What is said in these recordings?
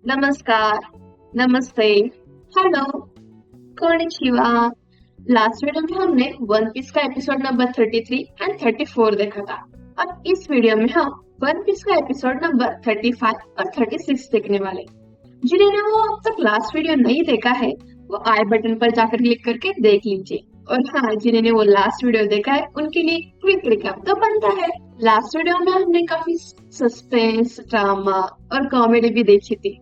नमस्कार, नमस्ते, hello, konnichiwa. Last video में हमने वन पीस का एपिसोड नंबर 33 एंड 34 देखा था। अब इस वीडियो में हम वन पीस का एपिसोड नंबर 35 और 36 देखने वाले। जिन्होंने वो अब तक लास्ट वीडियो नहीं देखा है, वो आई बटन पर जाकर क्लिक करके देख लीजिए। और हाँ, जिन्होंने वो लास्ट वीडियो देखा है, उनके लिए क्विक रिकैप तो बनता है। लास्ट वीडियो में हमने काफी सस्पेंस, ड्रामा और कॉमेडी भी देखी थी,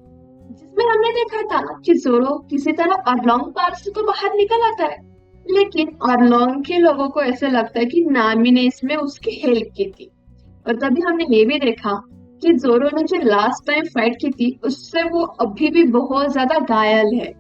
जिसमें हमने देखा था कि जोरो किसी तरह अरलोंग पार्क से तो बाहर निकल आता है, लेकिन अरलोंग के लोगों को ऐसे लगता है कि नामी ने इसमें उसकी हेल्प की थी। और तभी हमने ये भी देखा कि जोरो ने जो लास्ट टाइम फाइट की थी, उससे वो अभी भी बहुत ज्यादा घायल है।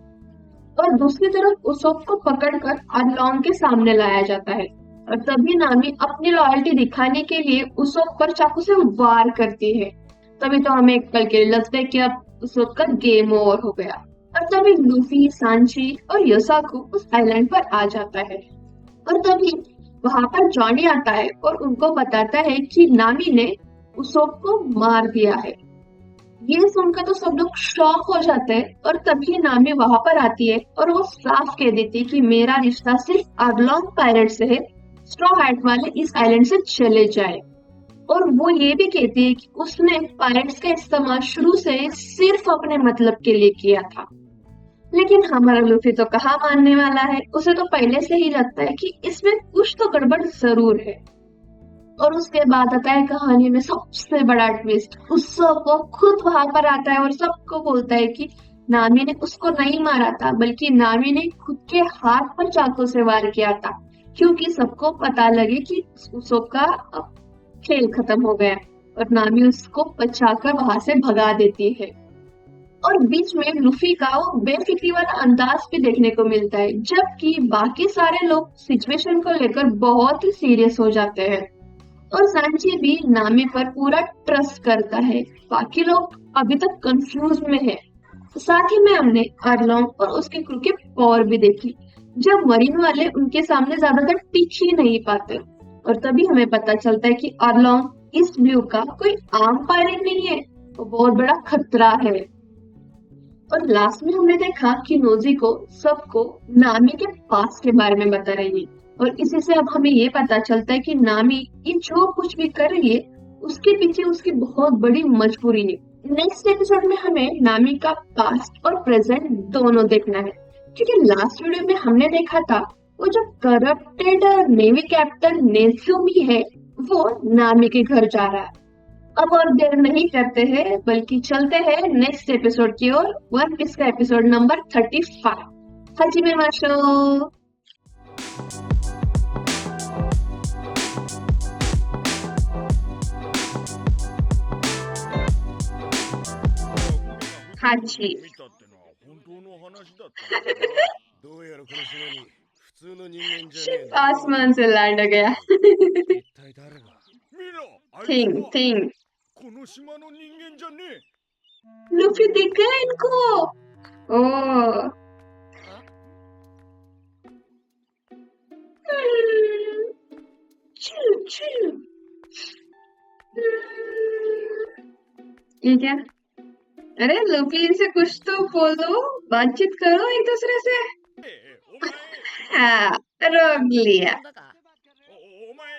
और दूसरी तरफ उसोप को पकड़कर अरलोंग के सामने लाया जाता है। और तभी नामी अपनी लॉयल्टी दिखाने के लिए उसोप पर चाकू से वार करती है। तभी तो हमें कल के लिए लगता है कि अब उसोप का गेम ओवर हो गया। और तभी लूफी, सांची और योसाकू उस आइलैंड पर आ जाता है। और तभी वहां पर जॉनी आता है और उनको बताता है कि नामी ने उसोप को मार दिया है। ये सुनकर तो सब लोग शॉक हो जाते हैं। और तभी नामी वहां पर आती है और वो साफ कह देती है कि मेरा रिश्ता सिर्फ अरलोंग पायरेट से है, स्ट्रॉ हैट वाले इस आइलैंड से चले जाए। और वो ये भी कहती है कि उसने पायरेट्स का इस्तेमाल शुरू से सिर्फ अपने मतलब के लिए किया था। लेकिन हमारा लूफी तो कहाँ मानने वाला है, उसे तो पहले से ही लगता है कि इसमें कुछ तो गड़बड़ जरूर है। और उसके बाद आता है कहानी में सबसे बड़ा ट्विस्ट। उस्सोको खुद वहां पर आता है और सबको बोलता है कि नामी ने उसको नहीं मारा था, बल्कि नामी ने खुद के हाथ पर चाकू से वार किया था, क्योंकि सबको पता लगे कि उस्सोको का अब खेल खत्म हो गया। और नामी उसको बचाकर वहां से भगा देती है। और बीच में लूफी का वो बेफिक्री वाला अंदाज भी देखने को मिलता है, जबकि बाकी सारे लोग सिचुएशन को लेकर बहुत ही सीरियस हो जाते हैं। और सांची भी नामी पर पूरा ट्रस्ट करता है। बाकी लोग अभी तक कंफ्यूज में है। साथ ही में हमने अरलोंग और उसके क्रू के पावर भी देखी, जब मरीन वाले उनके सामने ज्यादातर टिक ही नहीं पाते। और तभी हमें पता चलता है कि अरलोंग इस व्यू का कोई आम पायरेट नहीं है, वो बहुत बड़ा खतरा है। और लास्ट में हमने देखा कि नोजी को सबको नामी के पास के बारे में बता रही है। और इसी से अब हमें ये पता चलता है कि नामी ये जो कुछ भी कर रही है, उसके पीछे उसकी बहुत बड़ी मजबूरी है। नेक्स्ट एपिसोड में हमें नामी का पास्ट और प्रेजेंट दोनों देखना है, क्योंकि लास्ट वीडियो में हमने देखा था वो जो करप्टेड नेवी कैप्टन नेसुमी है, वो नामी के घर जा रहा है। अब और देर नहीं करते हैं, बल्कि चलते हैं नेक्स्ट एपिसोड की ओर, वन पीस का एपिसोड नंबर 35। हाजिमे माशो। हाजी। これが見たってのは本当の話だったのかな。どうやらこの島に普通の人間じゃねえ आसमान से लैंड गया। のは一体誰が見ろ、あいつ थिंग थिंग この島の人間じゃねえ。लूफी दिख गया इनको। ओ चिल चिल। ये क्या? अरे लूफी, इनसे कुछ तो बोलो, बातचीत करो एक दूसरे से। お前 हाँ, रोक लिया। お前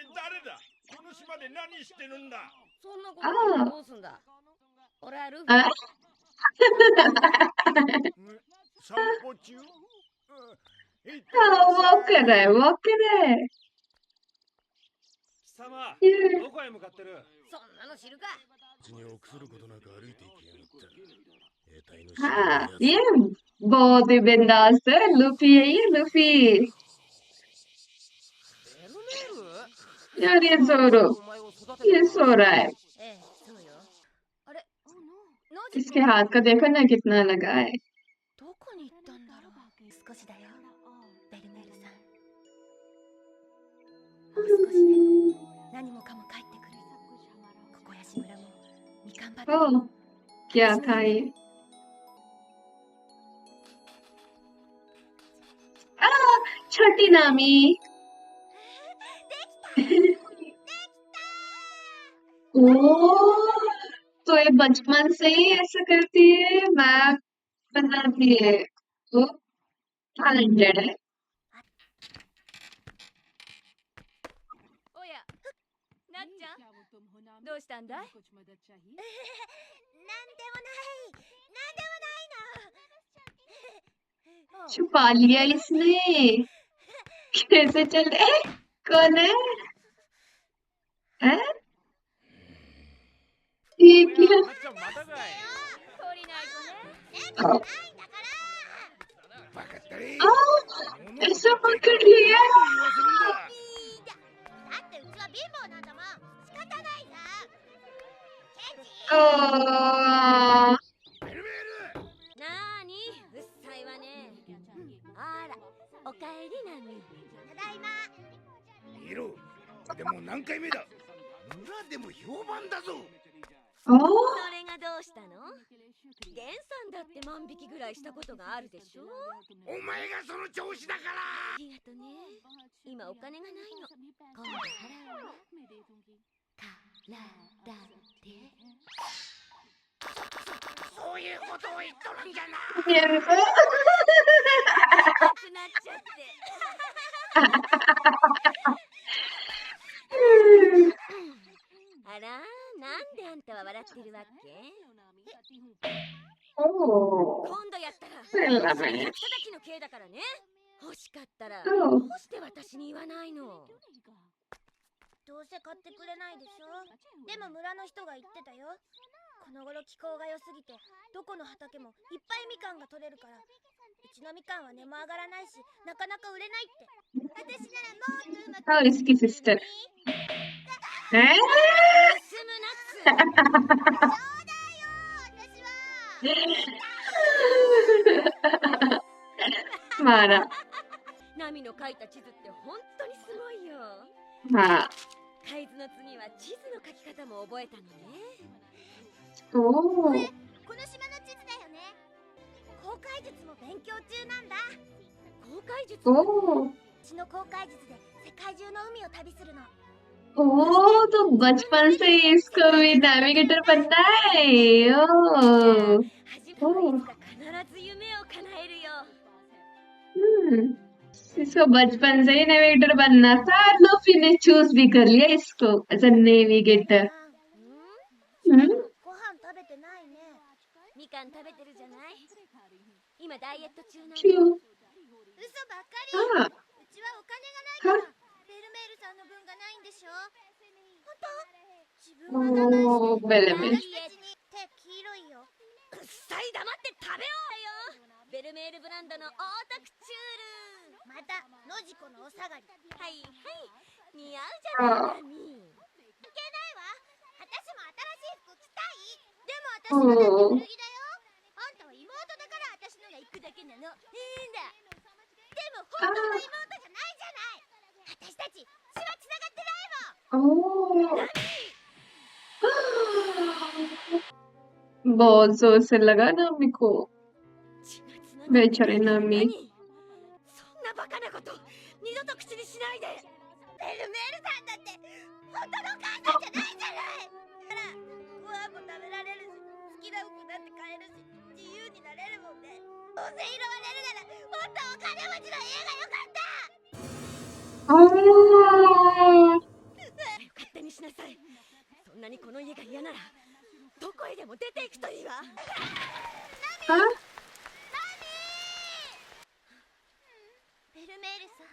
誰だ、この島で何してるんだ。そんなこと聞いて आ, どうすんだ。俺はルフ आ, ィ。हाँ, वॉक कर रहा है, वॉक कर रहा है। ये- 貴様どこへ向かってる。そんなの知るか。हाँ, ये बहुत ही बिंदास है। लूफी है ये, लूफी। ベルメール यार ये जोरो, お前を育てた ये の सो か。 रहा है। ええ、そうよ。あれ、ノジ इसके 君 हाथ का देखो ना कितना लगा है। どこに行ったんだろう。少しだよ、ベルメールさん。もう少しで何もかも帰ってくる。ここやし村もみかん畑も ओ, क्या था ये? आ, छोटी नामी। ओ, तो ये बचपन से ही ऐसा करती है, मैप बनाती है, तो टैलेंटेड है। おやなっちゃんどうしたんだいなんでもないなんでもないの छुपा लिया इसने। कैसे चल कौन है? हैं? ये क्या? またかい。懲りない子ね आ, バカったれ。 ऐसा पकड़ लिया। 言わせるんだ。だってうちは貧乏なんだもん仕方ないさケンジ ओ, ベルベなーにうっさいわねあらおかえりなみただいまル。見ろ。でも何回目だ。村でも評判だぞ。 ओ, それがどうしたのゲンさんだって万引きぐらいしたことがあるでしょお前がその調子だから。ありがとね今お金がないの今度払うわからだってそういうことを言っとるんじゃな。 ये रुको। なくなっちゃってあらなんであんたは笑ってるわけ ओ, 今度やったら पहला 百 मैच। 叩きの刑だからね欲しかったら ओ, どうして私に言わないのどうせ買ってくれないでしょでも村の人が言ってたよこの頃気候が良すぎてどこの畑もいっぱいみかんが取れるからうちのみかんは値も上がらないしなかなか売れないって私ならもっとうまく और इसकी सिस्टर हैं? 盗むナッツそうだよ私は मारा। ナミの描いた地図って本当にすごいよ हाँ, 海図の次は地図の描き方も覚えたのね ओ, この島の地図だよね航海術も勉強中なんだ航海術 ओ, うちの航海術で世界中の海を旅するの ओ, तो बचपन से ही इसको भी नेविगेटर बनना है। ओ, 初めはいつか必ず夢を叶えるよ इसको बचपन से ही नेविगेटर बनना था, लूफी ने चूज भी कर लिया इसको एज अ नेविगेटर। ご飯食べてないねみかん食べてるじゃない今ダイエット中なの क्यों? 嘘ばっかり हाँ, うちはお金がないからベルメールさんの分がないんでしょ本当自分は我慢して ओ, बेले में। 私たちに手黄色いようっさい黙って食べようよベルメールブランドのオータクチュールまたノジコのお下がりはいはい似合うじゃないナミ関係ないわ私も新しい服着たいでも私のだって古着だよあんたは妹だから私のが行くだけなのいいんだでも本当の妹じゃないじゃない私たち血はつながってないもん ओ, बहुत जोर से लगा नामी को। 血がつながってる बेचारे नामी। 何そんなバカなこと二度と口にしないでベルメールさんだって本当のお母さんじゃないじゃないほらご飯も食べられるし好きな服だって買えるし自由になれるもんねどうせ拾われるならもっとお金持ちの家がよかった ओ, 勝手にしなさいそんなにこの家が嫌ならどこへでも出ていくといいわ हाँ, ベルメールさん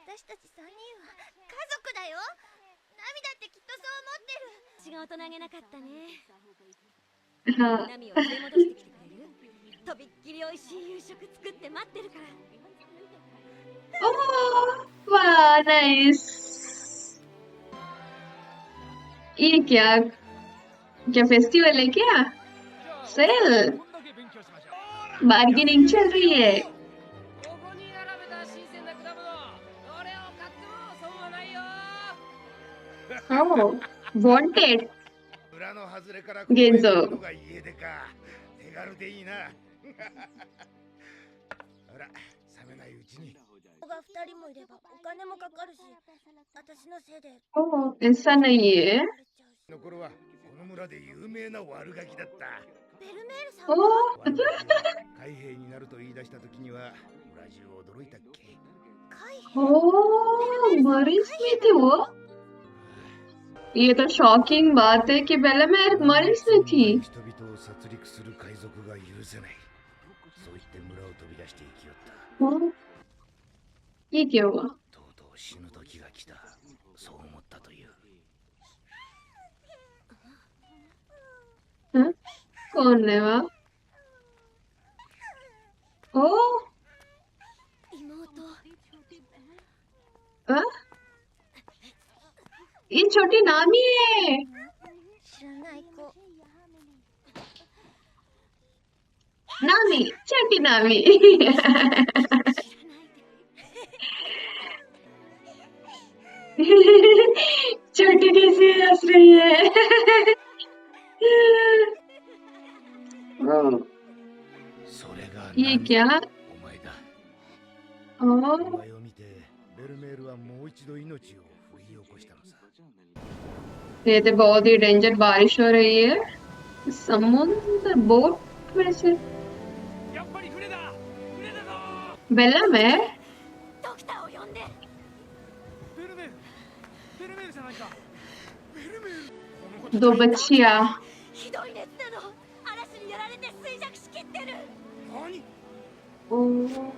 私たち3人は家族だよナミだってきっとそう思ってる仕事投げなかったね हाँ, ナミを連れ戻してきてくれるとびっきり美味しい夕食作って待ってるから ओ, वाह, नाइस। ये क्या क्या फेस्टिवल है क्या? सेल こんだけ勉強しましょう。 बार्गेनिंग चल रही है। ここに並べた新鮮な果物、どれを買っても損はないよ。 ओ, वांटेड। 裏の外れからここへ来るのが家出か。手軽でいいな。ほら、冷めないうちに。子が2人もいればお金もかかるし私のせいで ओ, ऐसा नहीं है। の頃はこの村で有名な悪ガキだった。ベルメールさん ओ 海兵になると言い出した時には村中驚いたっけ。海兵 ओ मरीज में थे वो। ये तो शॉकिंग बात है कि बेलामेर मरीज में थी। 人々を殺戮する海賊が許せない。そう言って村を飛び出して生きよった。 ओ, ये क्या हुआ? とうとう死ぬ時が来た。そう思ったという。 हाँ? कौन है वह? ओ 妹 हाँ? ये छोटी नामी है। 知らない子 नामी छोटी नामी 知らないで छोटी कैसी हंस रही है। ओ, それが ये ナミ क्या? お前だ。 ओ お前を見てベルメールはもう一度命を振り起こしたのさ。 ये तो बहुत ही डेंजर बारिश हो रही है। समुद्र बोट वैसे やっぱり船だ船だぞ बेला में ドクターを呼んでベルメールベルメールじゃないかベルメール दो बच्चियां ひどい熱なの嵐にやられて衰弱しきってる何 ओ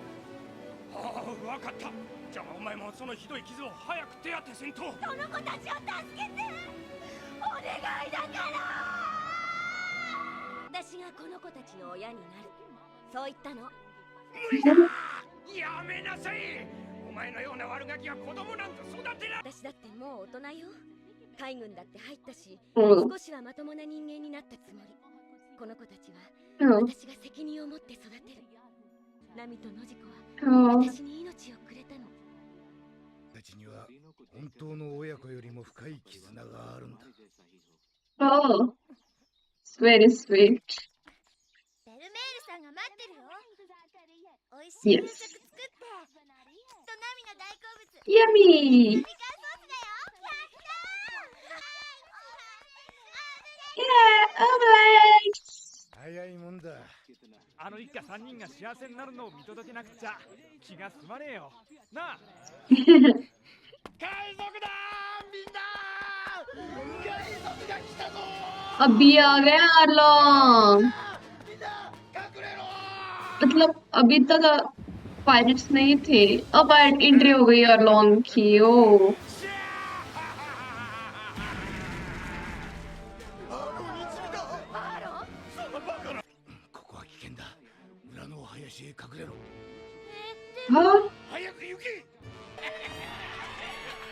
ああ分かったじゃあお前もそのひどい傷を早く手当てせんとこの子たちを助けてお願いだから私がこの子たちの親になるそう言ったの無理だやめなさいお前のような悪ガキは子供なんか育てら私だってもう大人よ海軍だって入ったし ओ 少しはまともな人間になったつもりこの子たちは ओ 私が責任を持って育てるナミとノジコは ओ 私に命をくれたのたちには本当の親子よりも深い絆があるんだ。 ओ very sweet ベルメールさんが待ってるよ美味しい Yes 夕食作ってきっとナミの大好物 yummy ミカンソースだよや yeah alright 早いもんだ。あの一家3人が幸せになるのを見届けなくちゃ気が済まねえよなあ海賊だみんな海賊が来たぞ अभी आ गए आर्लोंग みんな隠れろ मतलब अभी तक पायरेट्स नहीं थे अब एंट्री हो गई आर्लोंग की ओ ここは危険だ。裏の林へ隠れろ。 हाँ 早く行け。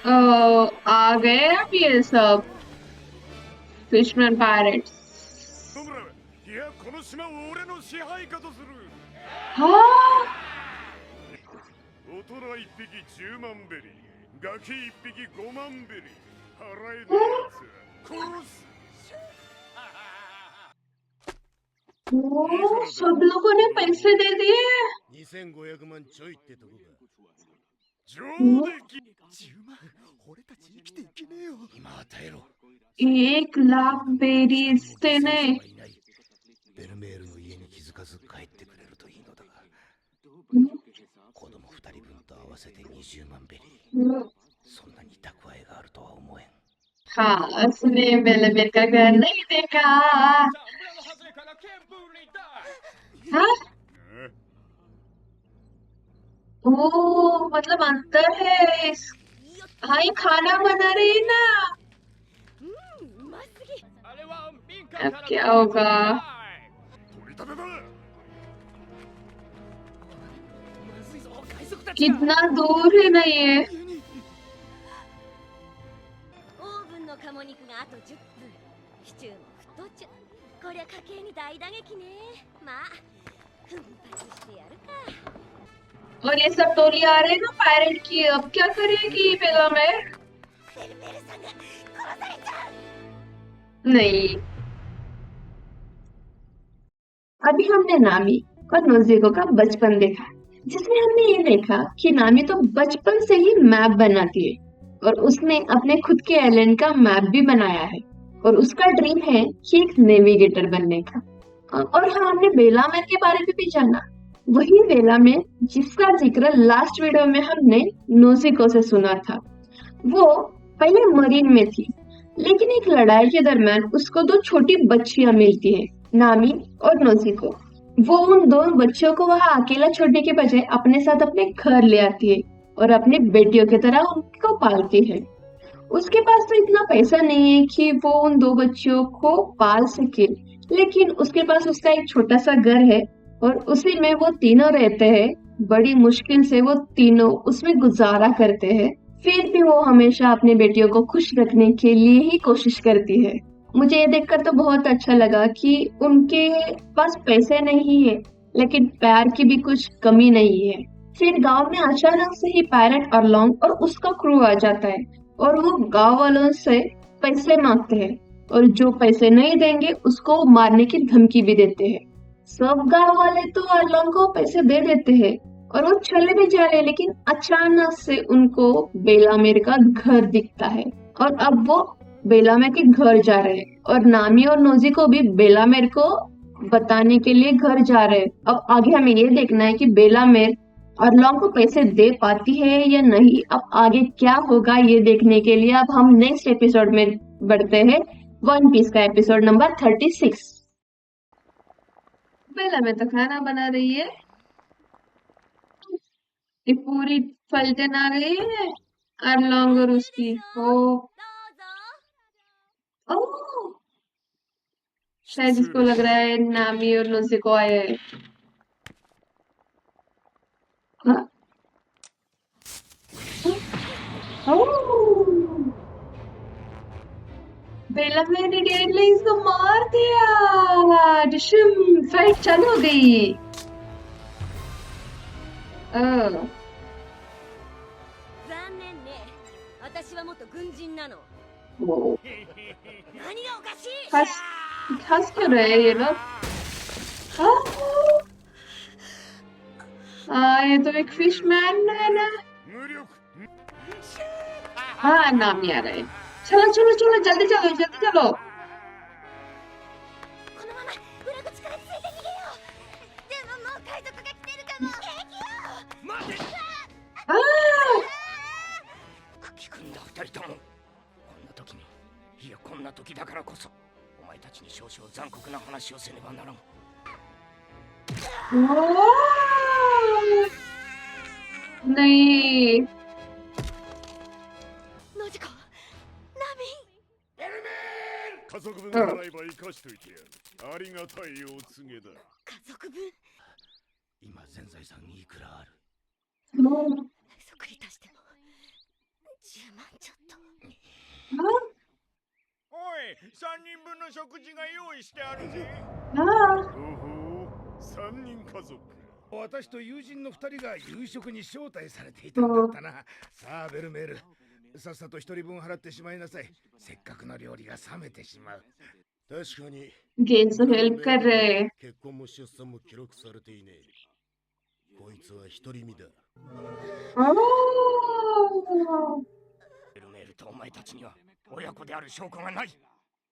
आ गए अब ये सब फिशमैन पायरेट्स 野村、いやこの島を俺の支配下とする。 हाँ 大人1匹10万ベリー、ガキ1匹5万ベリー。払えねえやつ殺す。 ओ सब लोगों ने पैसे दे दिए 2500万ちょいってとこが。上出来。10万、俺たち生きていけねえよ。今与えろ。 1 लाख बेरीज देने ベルメールの家に気づかず帰ってくれるといいのだが、子供2人分と合わせて20万ベリー。そんなに蓄えがあるとは思えん。 हाँ उसने बेलामेर का घर नहीं देखा 村の外れからケンブリだ हाँ ओ मतलब अंतर है हाँ ये खाना बना रही है ना うますぎあれは民間 अब から क्या होगा 取り立てだ。まずいぞ海賊たち कितना दूर है ना ये オーブンの鴨肉があと10分シチューも沸騰中こりゃ家計に大打撃ねまあ奮発してやるか और ये सब टोली आ रहे हैं ना पायरेट की अब क्या करेगी बेलामेर ベルメールさんが殺されちゃう नहीं अभी हमने नामी और नोज़ेको का बचपन देखा जिसमें हमने ये देखा कि नामी तो बचपन से ही मैप बनाती है और उसने अपने खुद के आइलैंड का मैप भी बनाया है और उसका ड्रीम है कि एक नेविगेटर बनने का। और हाँ, हमने बेलामेर के बारे में भी जाना। वही बेलामेर जिसका जिक्र लास्ट वीडियो में हमने नोजिको से सुना था। वो पहले मरीन में थी, लेकिन एक लड़ाई के दरमियान उसको दो छोटी बच्चियां मिलती हैं, नामी और नोजिको। वो उन दोनों बच्चों को वहां अकेला छोड़ने के बजाय अपने साथ अपने घर ले आती है और अपनी बेटियों की तरह उनको पालती है। उसके पास तो इतना पैसा नहीं है कि वो उन दो बच्चियों को पाल सके, लेकिन उसके पास उसका एक छोटा सा घर है और उसी में वो तीनों रहते हैं। बड़ी मुश्किल से वो तीनों उसमें गुजारा करते हैं, फिर भी वो हमेशा अपनी बेटियों को खुश रखने के लिए ही कोशिश करती है। मुझे ये देखकर तो बहुत अच्छा लगा कि उनके पास पैसे नहीं है, लेकिन प्यार की भी कुछ कमी नहीं है। फिर गांव में अचानक से ही पायलट अरलोंग और उसका क्रू आ जाता है और वो गांव वालों से पैसे मांगते हैं और जो पैसे नहीं देंगे उसको मारने की धमकी भी देते हैं। सब गांव वाले तो अरलोंग को पैसे दे देते हैं और वो चले भी जा रहे हैं, लेकिन अचानक से उनको बेलामेर का घर दिखता है और अब वो बेलामेर के घर जा रहे हैं और नामी और नोजी को भी बेलामेर को बताने के लिए घर जा रहे हैं। अब आगे हमें ये देखना है कि बेलामेर अरलोंग को पैसे दे पाती है या नहीं। अब आगे क्या होगा ये देखने के लिए अब हम नेक्स्ट एपिसोड में बढ़ते हैं, वन पीस का एपिसोड नंबर 36। बेलामेर तो खाना बना रही है, ये पूरी फलटन आ गई है अरलोंग और उसकी। ओ どうぞ ओह, शायद इसको लग रहा है नामी और नोजी को आए हैं। हाँ? ओह, बेलामेर ने डेडली इसको मार दिया। डिशम, फाइट चालू हो गई। ओह, 残念ね私は元軍人なの वो 何がおかしい हंस हंस क्यों रहे हैं ये लोग? ये तो एक फिशमैन है ना। 無力 हाँ, नाम नहीं आ रहा है। चलो चलो चलो, जल्दी चलो जल्दी चलो। このまま裏口からついて逃げようでももう海賊が来てるかもケーキよ 待て आ, 茎組んだ二人ともこんな時に、いやこんな時だからこそお前たちに少々残酷な話をせねばならん。 नहीं, ノジコナミ家族分払えば生かしといてやる。ありがたいお告げだ。家族分今全財産いくらある？そくり足しても10万ちょっとおい、3人分の食事が用意してあるぜ。 हाँ, おほ、3人家族。私と友人の2人が夕食に招待されていたんだったな。さあベルメール、さっさと1人分払ってしまいなさい。せっかくの料理が冷めてしまう。確かに गेम्स तो हेल्प कर रहे हैं। 結婚も出産も記録されていねえ。こいつは独り身だ。 ओह, ベルメールとお前たちには親子である証拠がない。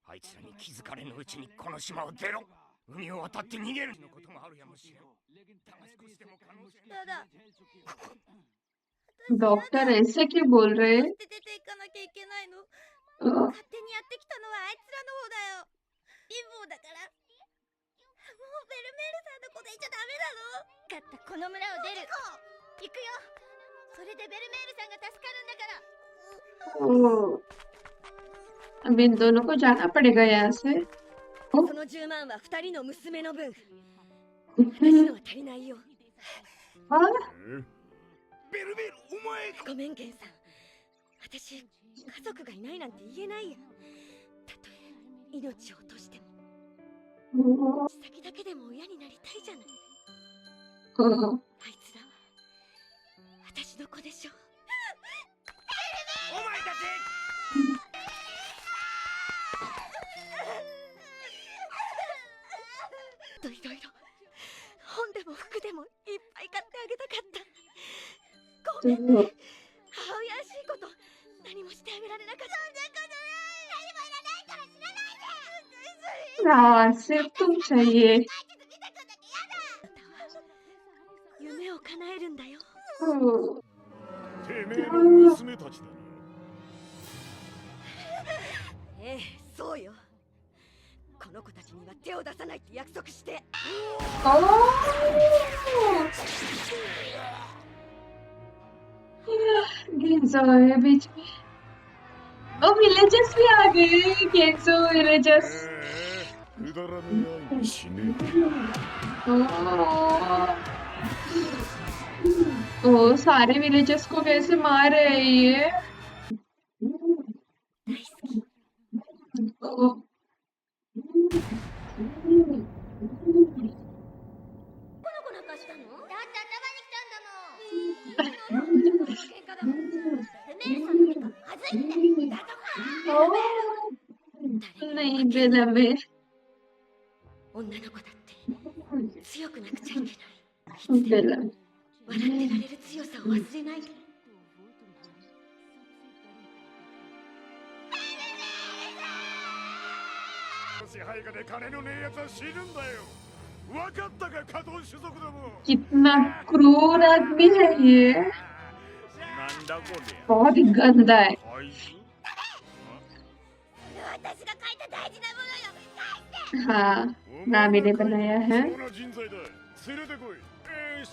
あいつらに気づかれぬうちにこの島を出ろ。海を渡って逃げるのこともあるやもしれん。だが少しでも可能性ただ डॉक्टर ऐसे क्यों बोल रहे हैं? 出ていかなきゃいけないの आ, 勝手にやってきたのはあいつらの方だよ貧乏だからもうベルメールさんのこと言っちゃダメなの勝ったこの村を出る行くよそれでベルメールさんが助かるんだから ओह, अब इन दोनों को जाना पड़ेगा यहाँ से। その10万は2人の娘の分私のは足りないよ हाँ, ベルメール、お前ごめんゲンさん私家族がいないなんて言えないやたとえ命を落としても先だけでも親になりたいじゃない ओह, あいつらは私の子でしょお前たちいろいろ本でも服でもいっぱい買ってあげたかったごめんね तो 母親らしいこと何もしてあげられなかったそんなことない何もいらないから知らない हाँ सिर्फ तुम चाहिए। 夢を叶えるんだよ。 ओ, てめえの娘たちだな。ええ、そうよ。この子たちには手を出さないって約束して。 गेंजो है बीच में। ओ विलेजर्स भी आ गए। गेंजो विलेजर्स। くだらねえ愛に死ね ओ सारे विलेजर्स को कैसे मार रहे हैं ये। 大好き。 ओ, この子なんかしたの？だって頭に来たんだもん。喧嘩だもん。ベルメールさんの喧嘩まずいって。だとか。 नहीं बेला में 女の子だって強くなくちゃいけない。いつでも बेला 笑ってられる強さを忘れないで。支配下で金のねえやつは死ぬんだよ。わかったか、加藤種族ども。 कितना क्रूर आदमी है ये। なんだこれ。 बहुत ही गंदा है। 怪獣？私が書いた大事なものよ。返して。 हाँ नामी ने बनाया है। 貴重な人材だ。連れてこい。し。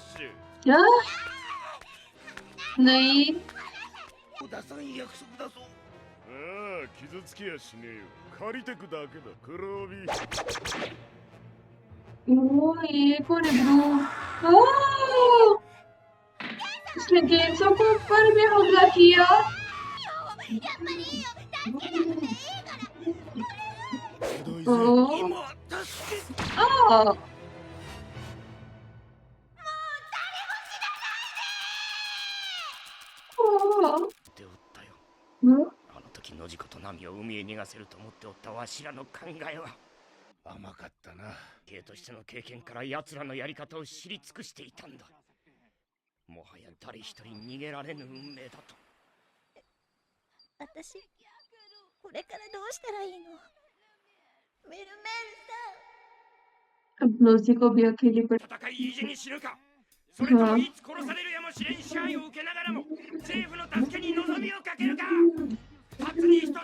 क्या नहीं 出さん約束だぞ。ああ、傷つきやしねえよ。借りてくだけだ、黒帯。 ओ ये कौन है ब्रो। ओ उसने गेंसो को ऊपर में हमला किया। やっぱりいいよ。助けなくていいから。 ओ 今助け आ ておったよ。 ओ あの時野次子とナミを海へ逃がせると思っておったわしらの考えは甘かったな。兵としての経験から奴らのやり方を知り尽くしていたんだ。もはや誰一人逃げられぬ運命だと。私、これからどうしたらいいの？ベルメールさん。 अब लूसी को भी अकेली पड़ 戦い意地に死ぬか、それともいつ殺されるやもしれん支配を受けながらも政府の助けに望みをかけるか。二つに一つ。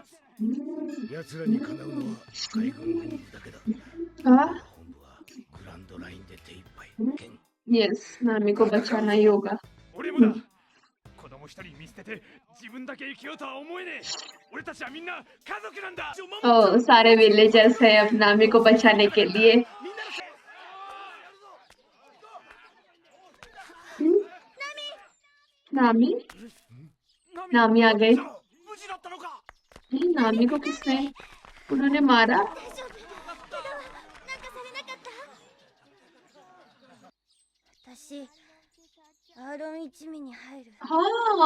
奴らにかなうのは海軍本部だけだ。 हाँ 本部はグランドラインで手一杯。剣 यस नामी को बचाना ही होगा। 俺もだ。子供一人見捨てて自分だけ生きようとは思えねえ。俺たちはみんな家族なんだ。 ओ सारे विलेजर्स है अब नामी को बचाने के लिए। नामी नामी आ गई। 無事だったのか。 नहीं नामी को किसने उन्होंने मारा। 大丈夫。けど、なんかされなかった？私、アーロン一味に入る。 हाँ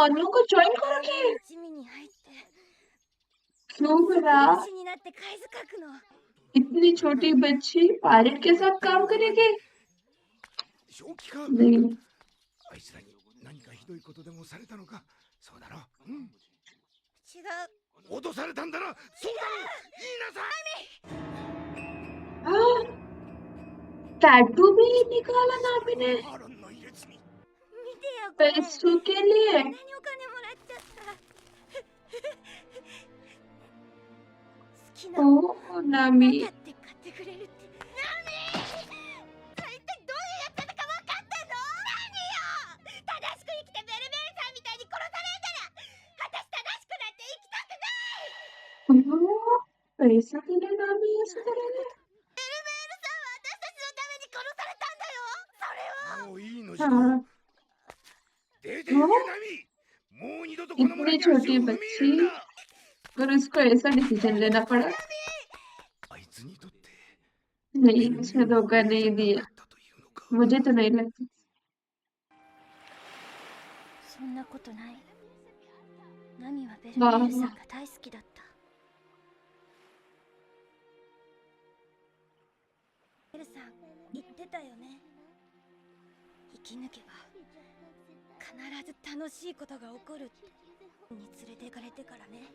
हम लोग को ज्वाइन करोगे। 一味に入って、 क्यों करा। 騎士になって海図書くの。 इतनी छोटी बच्ची पायलट के साथ काम करेगी। 正気か。 नहीं あいつらに何かひどいことでもされたのか。そうだろ。うん。違う。脅されたんだな。そうだろ。言いなさい。 हाँ टैटू भी निकाला नामी ने アロンの入れ墨。見てよ、これ。 पैसों के लिए। 何お金もらっちゃった。好きなの。 ओ नामी だって買ってくれるって。何？それ一体どういうやつだか分かってんの？何よ！正しく生きてベルメールさんみたいに殺されたら、私正しくなんて生きたくない！ पैसा के लिए नामी ऐसे करेंगे। ベルメールさんは私たちのために殺されたんだよ。それを。もういいのじ हाँ 出て行けナミ。もう二度とこの村 इतनी に足を छोटी 踏み入れる बच्ची な。 और उसको ऐसा डिसीजन लेना पड़ा। あいつにとって नहीं उसने धोखा नहीं दिया। だったというのか。 मुझे तो नहीं लगता। そんなことない。ナミはベルメールさんが大好きだった。ベルさん言ってたよね。生き抜けば必ず楽しいことが起こるって。に連れて行かれてからね、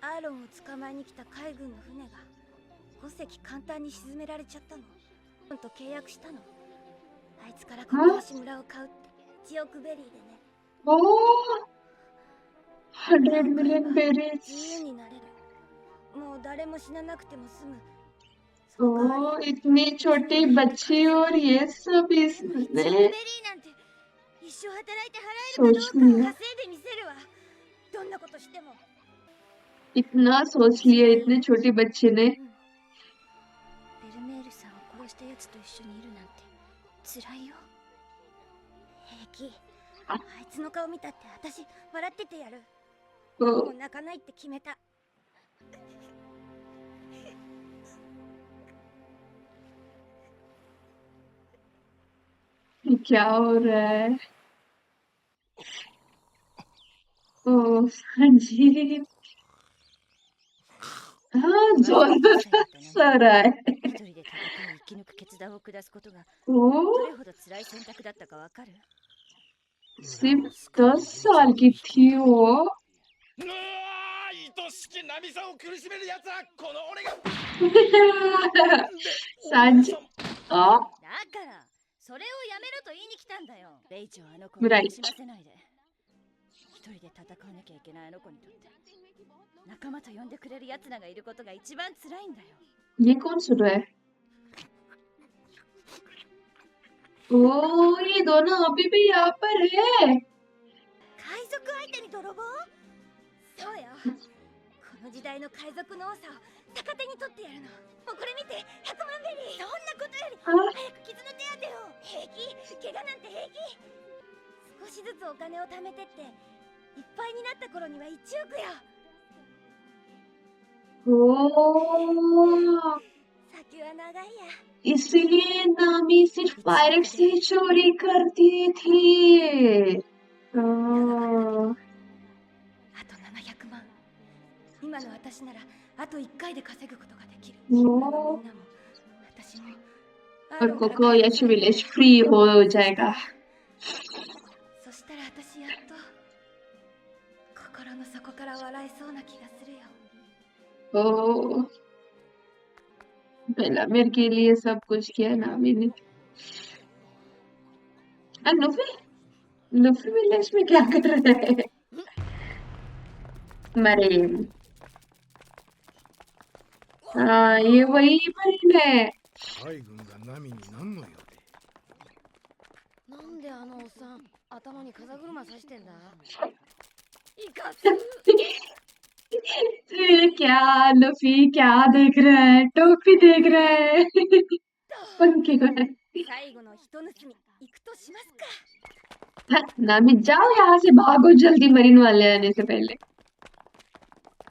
アーロンを捕まえに来た海軍の船が宝石簡単に沈められちゃったの。ほんと契約したの。あいつからこの星村を買うって1億ベリーでね。 ओ 100 million 自 berries 由になれる。もう誰も死ななくても済む。 ओ इतनी छोटी बच्ची और ये सब 1億ベ इसने リーなんて一生働いて払えるかどうか सोच लिया 稼いでみせるわ。どんなことしても。 इतना सोच लिया इतने छोटे बच्चे ने ベルメールさんを殺したやつと一緒にいるなんて辛いよ。平気。あいつの顔見たって私笑っててやる。も तो う泣かないって決めた。 ये क्या हो रहा है ओ संजीव हाँ जबरदस्त आ रहा है 一人で戦い生き抜く決断を下すことが ओ どれほど辛い選択だったかわかる？ सिर्फ 10 साल की थी वो うわー愛しき波さんを苦しめるやつはこの俺が संजीव आ だからそれをやめろと言いに来たんだよ。レイチをあの子 Right. に楽しませないで。一人で戦わなきゃいけないあの子にとって仲間と呼んでくれる奴らがいることが一番辛いんだよ。 ये कौन सुन रहा है ओ ये दोनों अभी भी यहाँ पर है 海賊相手に泥棒？そうよ。この時代の海賊の多さを逆手に取ってやるの。もうこれ見て、100万ベリー。そんなことよりあ早く傷の手当てを。平気、怪我なんて平気。少しずつお金を貯めてっていっぱいになった頃には1億よ。 ओ 先は長いや。 इसलिए नामी सिर्फ पायरेट से ही चोरी करती थी हाँ, あと700万。今の私ならあと1回で稼ぐことができる。 ओ みんなも私も。 और कोको यश विलेज फ्री हो जाएगा そしたら私やっと心の底から笑えそうな気がするよ。 ओ बेला मेरे के लिए सब कुछ किया नामी ने लुफी लुफी विलेज में क्या कर रहा है मरीन हाँ ये वही मरीन है 海軍が波に何の用で？なんであのおっさん頭に風車さしてんだ？いかつ。 ये क्या लुफी क्या देख रहा है टोपी देख रहा है पंखे को 最後の人盗み行くとしますか。 हाँ, नामी जाओ यहाँ से भागो जल्दी मरीन वाले आने से पहले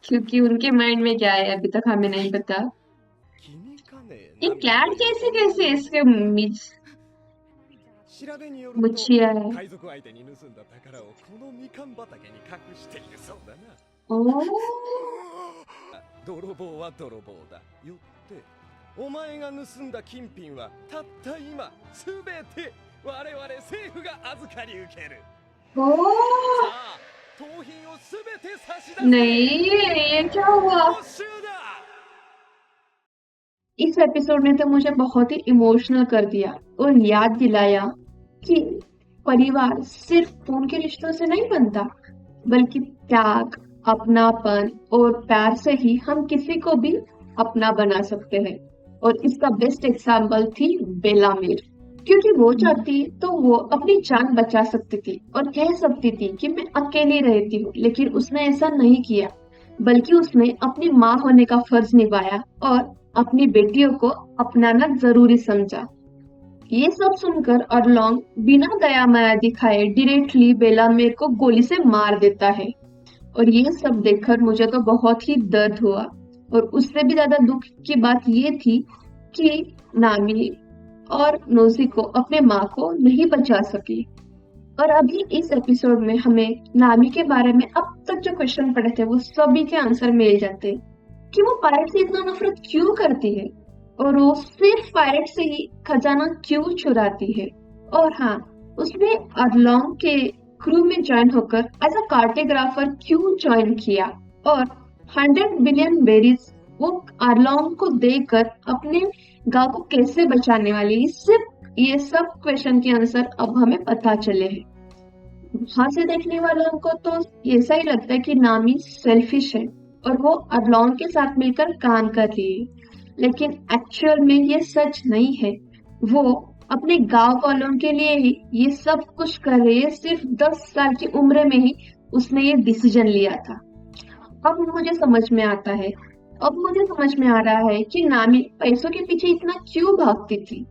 क्योंकि उनके माइंड में क्या है अभी तक हमें नहीं पता 気にかねえ ये कैट कैसे कैसे इसके मिच 調べによると मुछिया है 海賊相手に盗んだ宝をこのみかん畑に隠しているそうだな。 ओ 泥棒は泥棒だ。よってお前が盗んだ金品はたった今すべて我々政府が預かり受ける。 ओ さあ盗品をすべて差し出せ。 नहीं ये क्या हुआ 没収だ。 इस एपिसोड ने तो मुझे बहुत ही इमोशनल कर दिया और याद दिलाया कि परिवार सिर्फ खून के रिश्तों से नहीं बनता बल्कि त्याग अपनापन और प्यार से ही हम किसी को भी अपना बना सकते हैं और इसका बेस्ट एग्जाम्पल थी बेलामीर क्योंकि वो चाहती तो वो अपनी जान बचा सकती थी और कह सकती थी कि मैं अकेली रहती हूँ लेकिन उसने ऐसा नहीं किया बल्कि उसने अपनी माँ होने का फर्ज निभाया और अपनी बेटियों को अपनाना जरूरी समझा। ये सब सुनकर अरलोंग बिना दया माया दिखाए डायरेक्टली बेलामीर को गोली से मार देता है और ये सब देखकर मुझे तो बहुत ही दर्द हुआ और उससे भी ज्यादा दुख की बात ये थी कि नामी और नोजी को अपने माँ को नहीं बचा सकी और अभी इस एपिसोड में हमें नामी के बारे में अब तक जो क्वेश्चन पड़े थे वो सभी के आंसर मिल जाते हैं कि वो पायरेट से इतना नफरत क्यों करती है और वो सिर्फ पायरेट से ही खजाना क्यों चुराती है और हाँ उसने अरलोंग के क्रू में ज्वाइन होकर एज अ कार्टोग्राफर क्यों ज्वाइन किया और 100 बिलियन बेरीज वो आर्लोंग को देकर अपने गांव को कैसे बचाने वाली, ये सब क्वेश्चन के आंसर अब हमें पता चले हैं। वहां से देखने वालों को तो ऐसा ही लगता है कि नामी सेल्फिश है और वो अरलोंग के साथ मिलकर काम कर रही है, लेकिन एक्चुअल में ये सच नहीं है। वो अपने गांव वालों के लिए ही ये सब कुछ कर रही है। सिर्फ 10 साल की उम्र में ही उसने ये डिसीजन लिया था। अब मुझे समझ में आ रहा है कि नामी पैसों के पीछे इतना क्यों भागती थी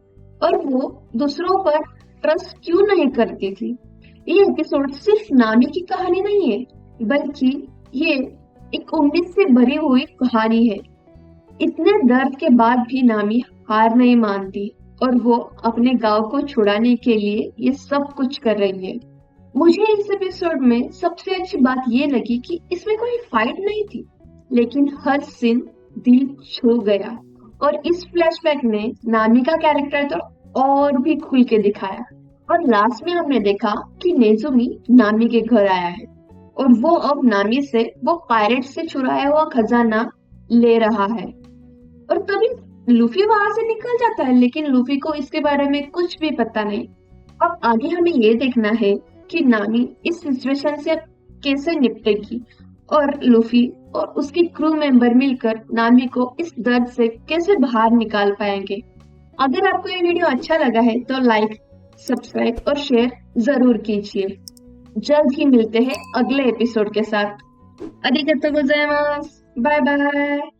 और वो दूसरों पर ट्रस्ट क्यों नहीं करती थी। ये एपिसोड सिर्फ नामी की कहानी नहीं है, बल्कि ये एक उम्मीद से भरी हुई कहानी है। इतने दर्द के बाद भी नामी हार नहीं मानती और वो अपने गांव को छुड़ाने के लिए ये सब कुछ कर रही है। मुझे इस एपिसोड में सबसे अच्छी बात ये लगी कि इसमें कोई फाइट नहीं थी, लेकिन हर सीन दिल छू गया। और इस फ्लैशबैक ने नामी का कैरेक्टर तो और भी खुल के दिखाया। और लास्ट में हमने देखा कि नेजुमी नामी के घर आया है और वो अब नामी से वो पायरेट से चुराया हुआ खजाना ले रहा है। और तभी लूफी वहां से निकल जाता है, लेकिन लूफी को इसके बारे में कुछ भी पता नहीं। अब आगे हमें ये देखना है कि नामी इस सिचुएशन से कैसे निपटेगी और लूफी और उसकी क्रू मेंबर मिलकर नामी को इस दर्द से कैसे बाहर निकाल पाएंगे। अगर आपको ये वीडियो अच्छा लगा है तो लाइक, सब्सक्राइब और शेयर जरूर कीजिए। जल्द ही मिलते हैं अगले एपिसोड के साथ। अरिगतो गोजाइमासु। Bye bye.